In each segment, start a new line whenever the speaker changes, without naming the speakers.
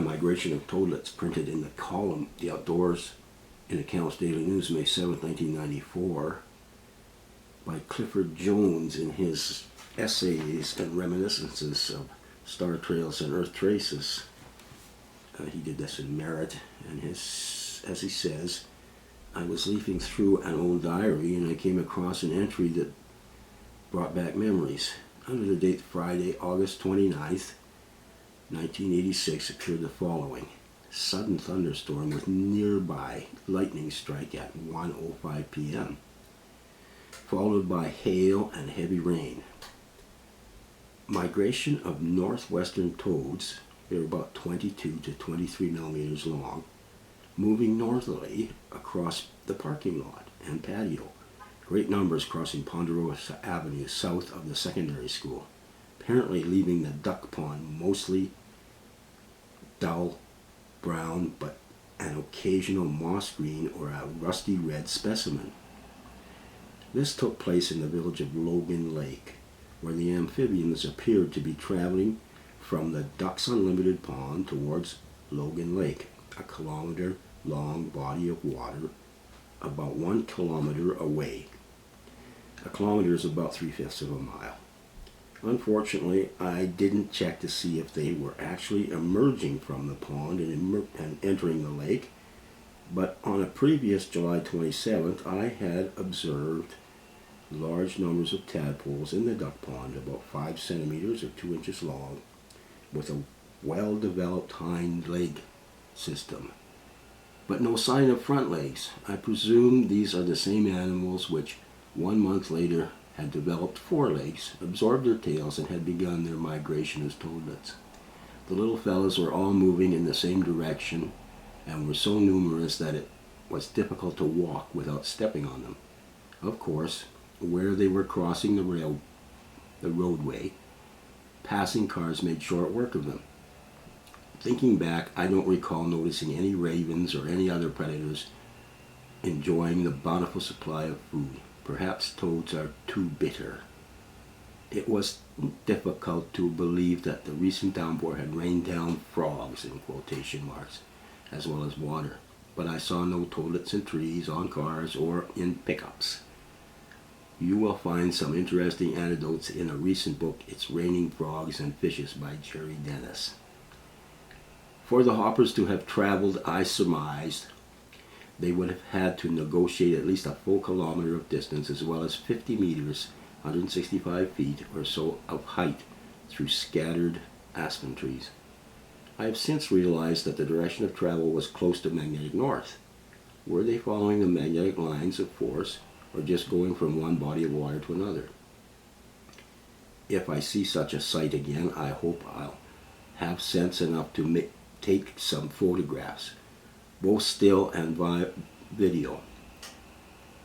migration of toadlets printed in the column The Outdoors in the Kamloops Daily News, May 7, 1994, by Clifford Jones in his essays and reminiscences of Star Trails and Earth Traces. He did this in Merritt, and as he says, I was leafing through an old diary and I came across an entry that brought back memories. Under the date Friday, August 29th, 1986, appeared the following. Sudden thunderstorm with nearby lightning strike at 1:05 p.m., followed by hail and heavy rain. Migration of northwestern toads, they're about 22 to 23 millimeters long, moving northerly across the parking lot and patio. Great numbers crossing Ponderosa Avenue south of the secondary school, apparently leaving the duck pond mostly dull brown, but an occasional moss green or a rusty red specimen. This took place in the village of Logan Lake, where the amphibians appeared to be traveling from the Ducks Unlimited Pond towards Logan Lake, a kilometer-long body of water about 1 kilometer away. A kilometer is about 3/5 of a mile. Unfortunately, I didn't check to see if they were actually emerging from the pond and entering the lake, but on a previous July 27th, I had observed large numbers of tadpoles in the duck pond, about 5 centimeters or 2 inches long, with a well-developed hind leg system, but no sign of front legs. I presume these are the same animals which 1 month later had developed 4 legs, absorbed their tails, and had begun their migration as toadlets. The little fellows were all moving in the same direction and were so numerous that it was difficult to walk without stepping on them. Of course, where they were crossing the roadway, passing cars made short work of them. Thinking back, I don't recall noticing any ravens or any other predators enjoying the bountiful supply of food. Perhaps toads are too bitter. It was difficult to believe that the recent downpour had rained down frogs, in quotation marks, as well as water. But I saw no toadlets in trees, on cars, or in pickups. You will find some interesting anecdotes in a recent book, It's Raining Frogs and Fishes by Jerry Dennis. For the hoppers to have traveled, I surmised, they would have had to negotiate at least a full kilometer of distance, as well as 50 meters, 165 feet or so of height, through scattered aspen trees. I have since realized that the direction of travel was close to magnetic north. Were they following the magnetic lines of force, or just going from one body of water to another? If I see such a sight again, I hope I'll have sense enough to take some photographs, both still and video.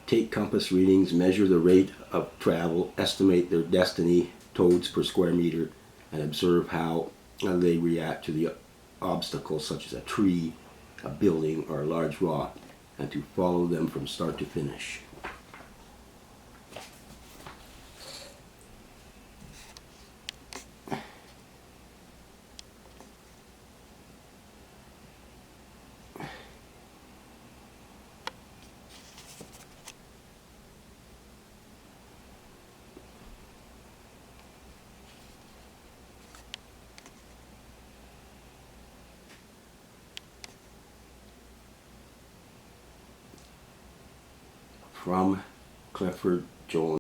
Take compass readings, measure the rate of travel, estimate their destiny, toads per square meter, and observe how they react to the obstacles such as a tree, a building, or a large rock, and to follow them from start to finish. From Clifford Jones.